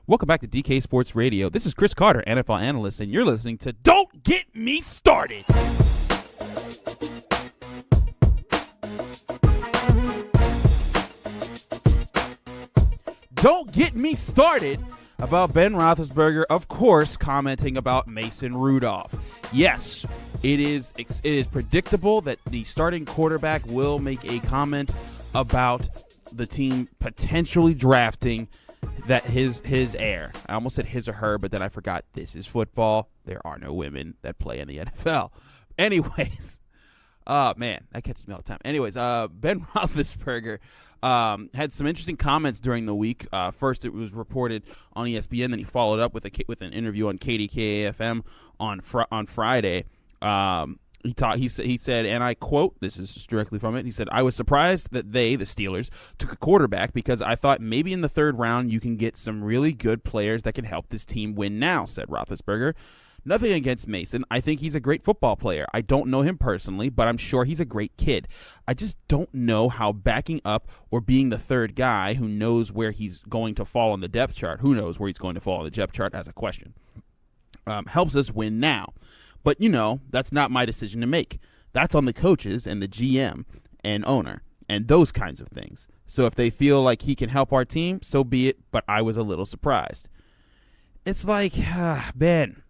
Welcome back to DK Sports Radio. This is Chris Carter, NFL analyst, and you're listening to Don't Get Me Started. Don't get me started about Ben Roethlisberger, of course, commenting about Mason Rudolph. Yes, it is predictable that the starting quarterback will make a comment about the team potentially drafting that his heir. I almost said his or her, but then I forgot this is football. There are no women that play in the NFL. Anyways, man, that catches me all the time. Anyways, Ben Roethlisberger had some interesting comments during the week. First, it was reported on ESPN, then he followed up with an interview on KDKA-FM on Friday. He said, and I quote, this is just directly from it, he said, "I was surprised that the Steelers, took a quarterback because I thought maybe in the third round you can get some really good players that can help this team win now," said Roethlisberger. "Nothing against Mason. I think he's a great football player. I don't know him personally, but I'm sure he's a great kid. I just don't know how backing up or being the third guy who knows where he's going to fall on the depth chart, who knows where he's going to fall on the depth chart as a question, helps us win now. But, that's not my decision to make. That's on the coaches and the GM and owner and those kinds of things. So if they feel like he can help our team, so be it, but I was a little surprised." It's like, Ben,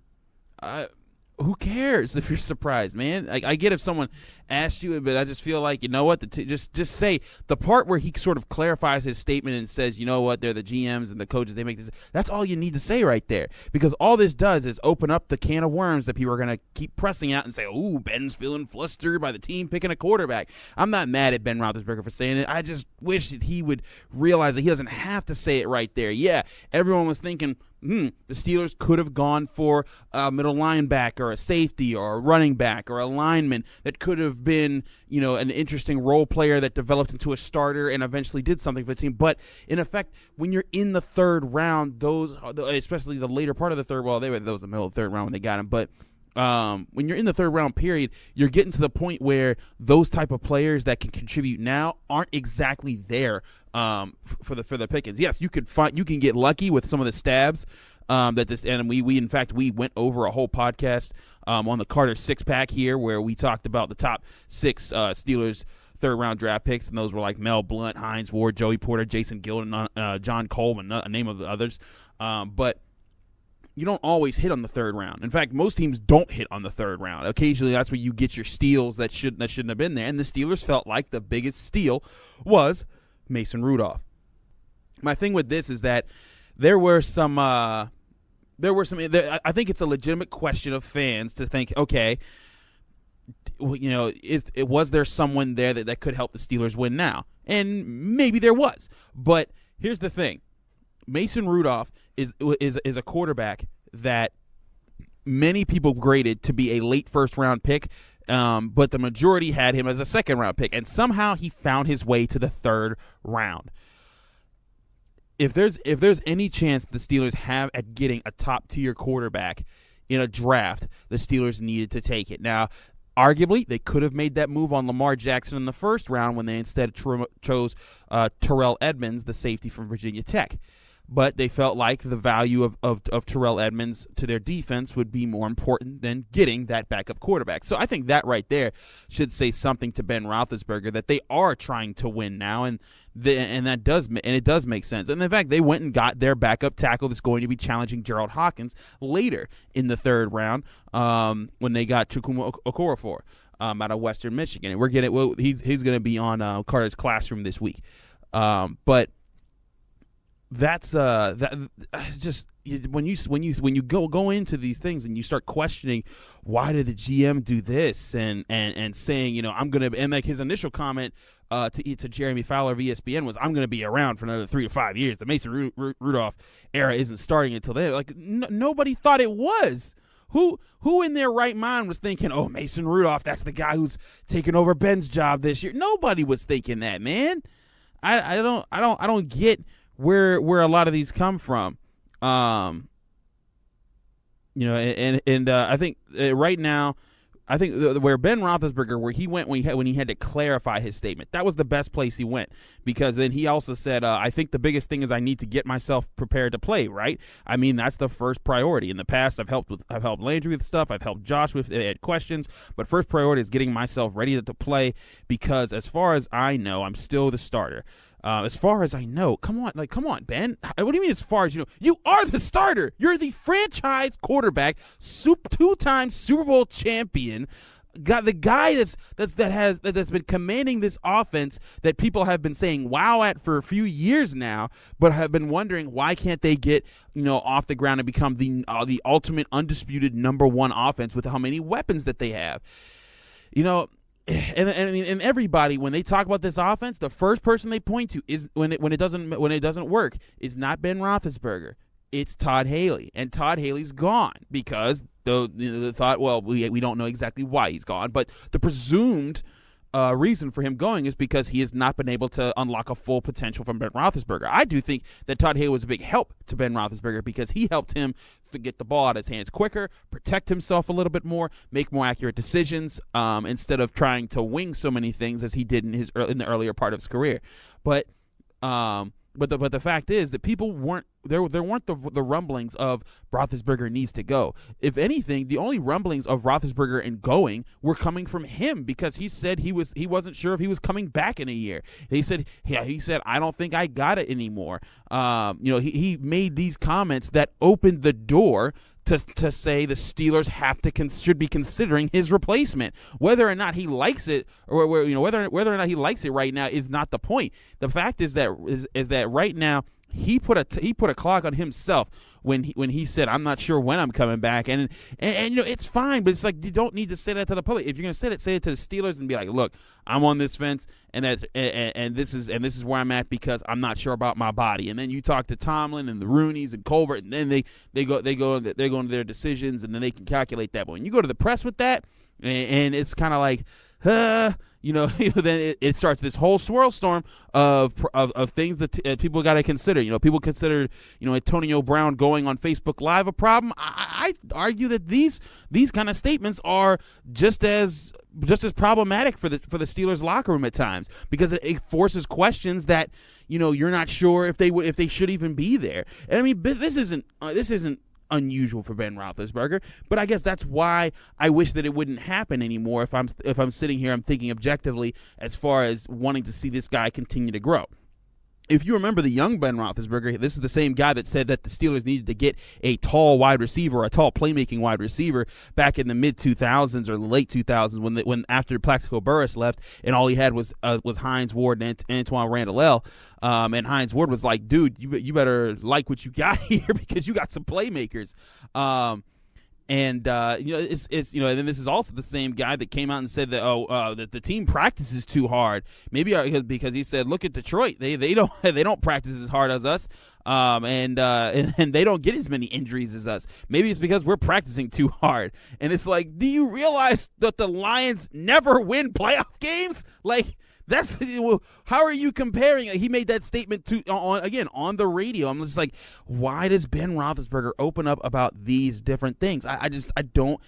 who cares if you're surprised, man? I get if someone asks you, but I just feel like, you know what, just say the part where he sort of clarifies his statement and says, you know what, they're the GMs and the coaches, they make this. That's all you need to say right there, because all this does is open up the can of worms that people are going to keep pressing out and say, "Ooh, Ben's feeling flustered by the team picking a quarterback." I'm not mad at Ben Roethlisberger for saying it. I just wish that he would realize that he doesn't have to say it right there. Yeah, everyone was thinking, the Steelers could have gone for a middle linebacker, a safety, or a running back, or a lineman that could have been, an interesting role player that developed into a starter and eventually did something for the team. But in effect, when you're in the third round, those, especially the later part of the third, that was the middle of the third round when they got him, but when you're in the third round period, you're getting to the point where those type of players that can contribute now aren't exactly there for the pickings. Yes, you can get lucky with some of the stabs and we went over a whole podcast on the Carter six pack here where we talked about the top six Steelers third round draft picks, and those were like Mel Blount, Hines Ward, Joey Porter, Jason Gilden, John Coleman, a name of the others, but you don't always hit on the third round. In fact, most teams don't hit on the third round. Occasionally, that's where you get your steals that shouldn't have been there. And the Steelers felt like the biggest steal was Mason Rudolph. My thing with this is that I think it's a legitimate question of fans to think, okay, was there someone there that could help the Steelers win now? And maybe there was. But here's the thing. Mason Rudolph is a quarterback that many people graded to be a late first-round pick, but the majority had him as a second-round pick, and somehow he found his way to the third round. If there's any chance the Steelers have at getting a top-tier quarterback in a draft, the Steelers needed to take it. Now, arguably, they could have made that move on Lamar Jackson in the first round when they instead chose Terrell Edmunds, the safety from Virginia Tech. But they felt like the value of Terrell Edmunds to their defense would be more important than getting that backup quarterback. So I think that right there should say something to Ben Roethlisberger that they are trying to win now, and it does make sense. And in fact, they went and got their backup tackle that's going to be challenging Gerald Hawkins later in the third round when they got Chukwuma Okorafor out of Western Michigan. And he's going to be on Carter's Classroom this week, but. That's just when you go into these things and you start questioning why did the GM do this and saying I'm gonna, and like his initial comment to Jeremy Fowler of ESPN was, "I'm gonna be around for another 3 to 5 years. The Mason Rudolph era isn't starting until then." Like nobody thought it was. Who in their right mind was thinking, "Oh, Mason Rudolph, that's the guy who's taking over Ben's job this year"? Nobody was thinking that, man. I don't get where a lot of these come from. I think right now where Ben Roethlisberger, where he went when he had to clarify his statement, that was the best place he went, because then he also said, I think the biggest thing is I need to get myself prepared to play, right? I mean, that's the first priority. In the past, I've helped Landry with stuff, I've helped Josh with questions, but first priority is getting myself ready to play, because as far as I know, I'm still the starter. As far as I know, come on, Ben. What do you mean as far as you know? You are the starter. You're the franchise quarterback, two-time Super Bowl champion. Got the guy that's been commanding this offense that people have been saying wow at for a few years now, but have been wondering why can't they get off the ground and become the ultimate undisputed number one offense with how many weapons that they have. And everybody, when they talk about this offense, the first person they point to is when it doesn't work is not Ben Roethlisberger. It's Todd Haley, and Todd Haley's gone because the thought, well, we don't know exactly why he's gone, but the presumed reason for him going is because he has not been able to unlock a full potential from Ben Roethlisberger. I do think that Todd Haley was a big help to Ben Roethlisberger because he helped him to get the ball out of his hands quicker, protect himself a little bit more, make more accurate decisions instead of trying to wing so many things as he did in the earlier part of his career. But the fact is that people weren't there weren't the rumblings of Roethlisberger needs to go. If anything, the only rumblings of Roethlisberger and going were coming from him because he said he wasn't sure if he was coming back in a year. He said I don't think I got it anymore. He made these comments that opened the door to say the Steelers should be considering his replacement. Whether or not he likes it, or whether or not he likes it right now is not the point. The fact is that right now he put a clock on himself when he said, I'm not sure when I'm coming back, and it's fine, but it's like you don't need to say that to the public. If you're gonna say it to the Steelers and be like, look, I'm on this fence, and this is where I'm at because I'm not sure about my body. And then you talk to Tomlin and the Rooneys and Colbert, and then they go into their decisions, and then they can calculate that. But when you go to the press with that, and it's kind of like, then it starts this whole swirl storm of things that people got to consider. People consider, Antonio Brown going on Facebook Live a problem. I argue that these kind of statements are just as problematic for the Steelers locker room at times because it forces questions that you're not sure if they should even be there. And I mean, this isn't unusual for Ben Roethlisberger, but I guess that's why I wish that it wouldn't happen anymore. If I'm sitting here, I'm thinking objectively as far as wanting to see this guy continue to grow. If you remember the young Ben Roethlisberger, this is the same guy that said that the Steelers needed to get a tall wide receiver, a tall playmaking wide receiver back in the mid-2000s or late 2000s when after Plaxico Burress left and all he had was Hines Ward and Antoine Randall. And Hines Ward was like, dude, you better like what you got here because you got some playmakers. And then this is also the same guy that came out and said that that the team practices too hard. Maybe because he said, look at Detroit, they don't practice as hard as us, and they don't get as many injuries as us. Maybe it's because we're practicing too hard. And it's like, do you realize that the Lions never win playoff games? Like, that's how are you comparing? He made that statement on the radio. I'm just like, why does Ben Roethlisberger open up about these different things? I don't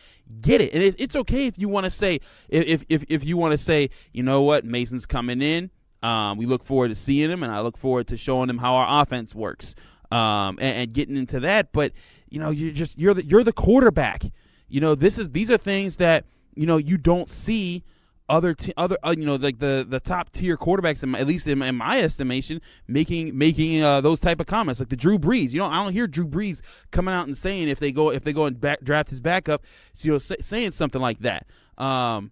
get it. And it's okay if you want to say if you want to say, you know what, Mason's coming in. We look forward to seeing him, and I look forward to showing him how our offense works and getting into that. But you're the quarterback. These are things that you don't see. Other like the top tier quarterbacks, at least in my estimation, making those type of comments, like the Drew Brees. I don't hear Drew Brees coming out and saying if they go and draft his backup, saying something like that. And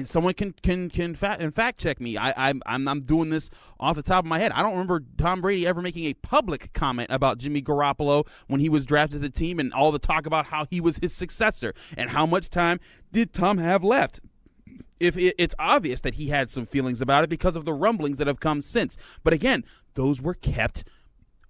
someone can fact check me. I'm doing this off the top of my head. I don't remember Tom Brady ever making a public comment about Jimmy Garoppolo when he was drafted to the team, and all the talk about how he was his successor and how much time did Tom have left. If it's obvious that he had some feelings about it because of the rumblings that have come since. But again, those were kept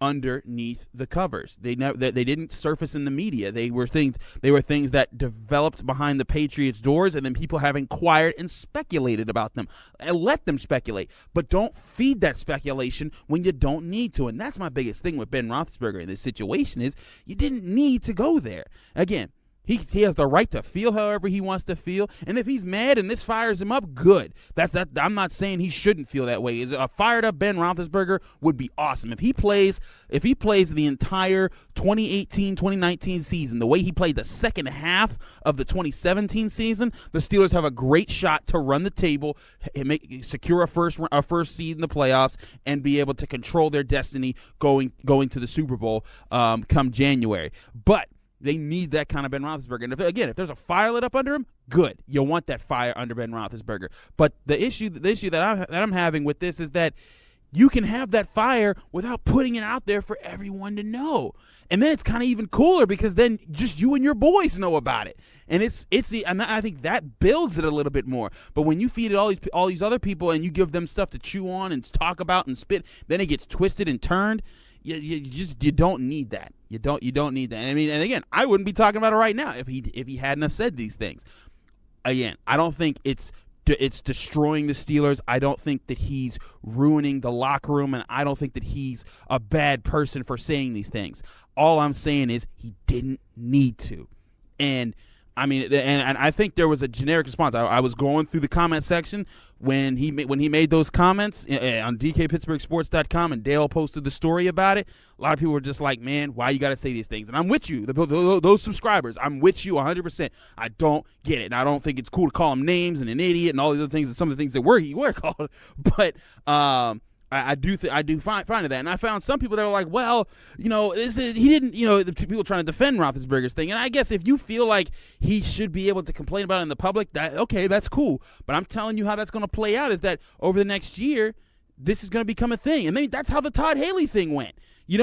underneath the covers. They didn't surface in the media. They were things that developed behind the Patriots' doors, and then people have inquired and speculated about them. And let them speculate, but don't feed that speculation when you don't need to. And that's my biggest thing with Ben Roethlisberger in this situation is you didn't need to go there. Again, He has the right to feel however he wants to feel, and if he's mad and this fires him up, good. I'm not saying he shouldn't feel that way. A fired up Ben Roethlisberger would be awesome if he plays the entire 2018-2019 season the way he played the second half of the 2017 season. The Steelers have a great shot to run the table, secure a first seed in the playoffs, and be able to control their destiny going to the Super Bowl come January. But they need that kind of Ben Roethlisberger. And if there's a fire lit up under him, good. You'll want that fire under Ben Roethlisberger. But the issue that I'm having with this is that you can have that fire without putting it out there for everyone to know. And then it's kind of even cooler because then just you and your boys know about it. And I think that builds it a little bit more. But when you feed it all these other people and you give them stuff to chew on and talk about and spit, then it gets twisted and turned. You don't need that. You don't need that. I mean, and again, I wouldn't be talking about it right now if he hadn't have said these things. Again, I don't think it's destroying the Steelers. I don't think that he's ruining the locker room, and I don't think that he's a bad person for saying these things. All I'm saying is he didn't need to. And I mean, and I think there was a generic response. I was going through the comment section when he made those comments on DKPittsburghSports.com, and Dale posted the story about it. A lot of people were just like, man, why you got to say these things? And I'm with you. Those subscribers, I'm with you 100%. I don't get it. And I don't think it's cool to call him names and an idiot and all the other things and some of the things that were called. But I do find that, and I found some people that are like, well, he didn't, the people trying to defend Roethlisberger's thing, and I guess if you feel like he should be able to complain about it in the public, okay, that's cool. But I'm telling you how that's going to play out is that over the next year, this is going to become a thing, and then that's how the Todd Haley thing went. He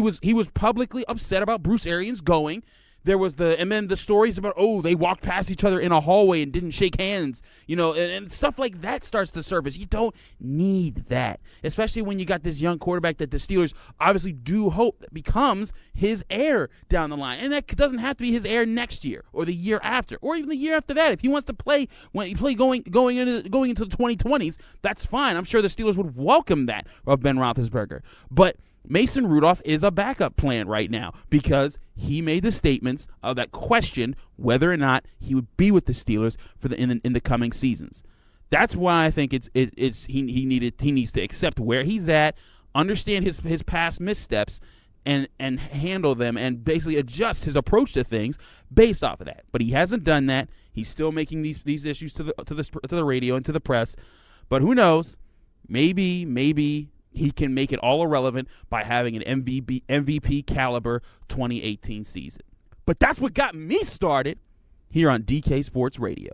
was publicly upset about Bruce Arians going. There was and then the stories about, they walked past each other in a hallway and didn't shake hands, and stuff like that starts to surface. You don't need that, especially when you got this young quarterback that the Steelers obviously do hope that becomes his heir down the line. And that doesn't have to be his heir next year or the year after or even the year after that. If he wants to play going into the 2020s, that's fine. I'm sure the Steelers would welcome that of Ben Roethlisberger. But Mason Rudolph is a backup plan right now because he made the statements that questioned whether or not he would be with the Steelers in the coming seasons. That's why I think he needs to accept where he's at, understand his past missteps, and handle them and basically adjust his approach to things based off of that. But he hasn't done that. He's still making these issues to the radio and to the press. But who knows? Maybe he can make it all irrelevant by having an MVP caliber 2018 season. But that's what got me started here on DK Sports Radio.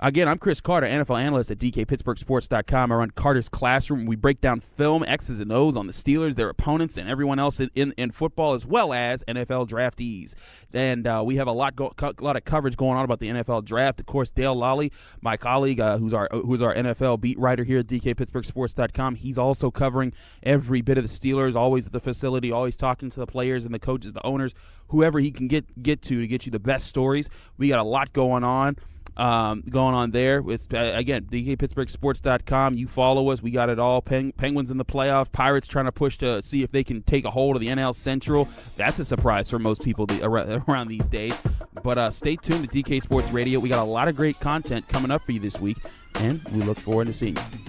Again, I'm Chris Carter, NFL analyst at DKPittsburghSports.com. I run Carter's Classroom. We break down film, X's and O's on the Steelers, their opponents, and everyone else in football, as well as NFL draftees. And we have a lot of coverage going on about the NFL draft. Of course, Dale Lally, my colleague, who's our NFL beat writer here at DKPittsburghSports.com, he's also covering every bit of the Steelers, always at the facility, always talking to the players and the coaches, the owners, whoever he can get to get you the best stories. We got a lot going on there. It's again, DKPittsburghSports.com. You follow us. We got it all. Penguins in the playoff. Pirates trying to push to see if they can take a hold of the NL Central. That's a surprise for most people around these days. But stay tuned to DK Sports Radio. We got a lot of great content coming up for you this week, and we look forward to seeing you.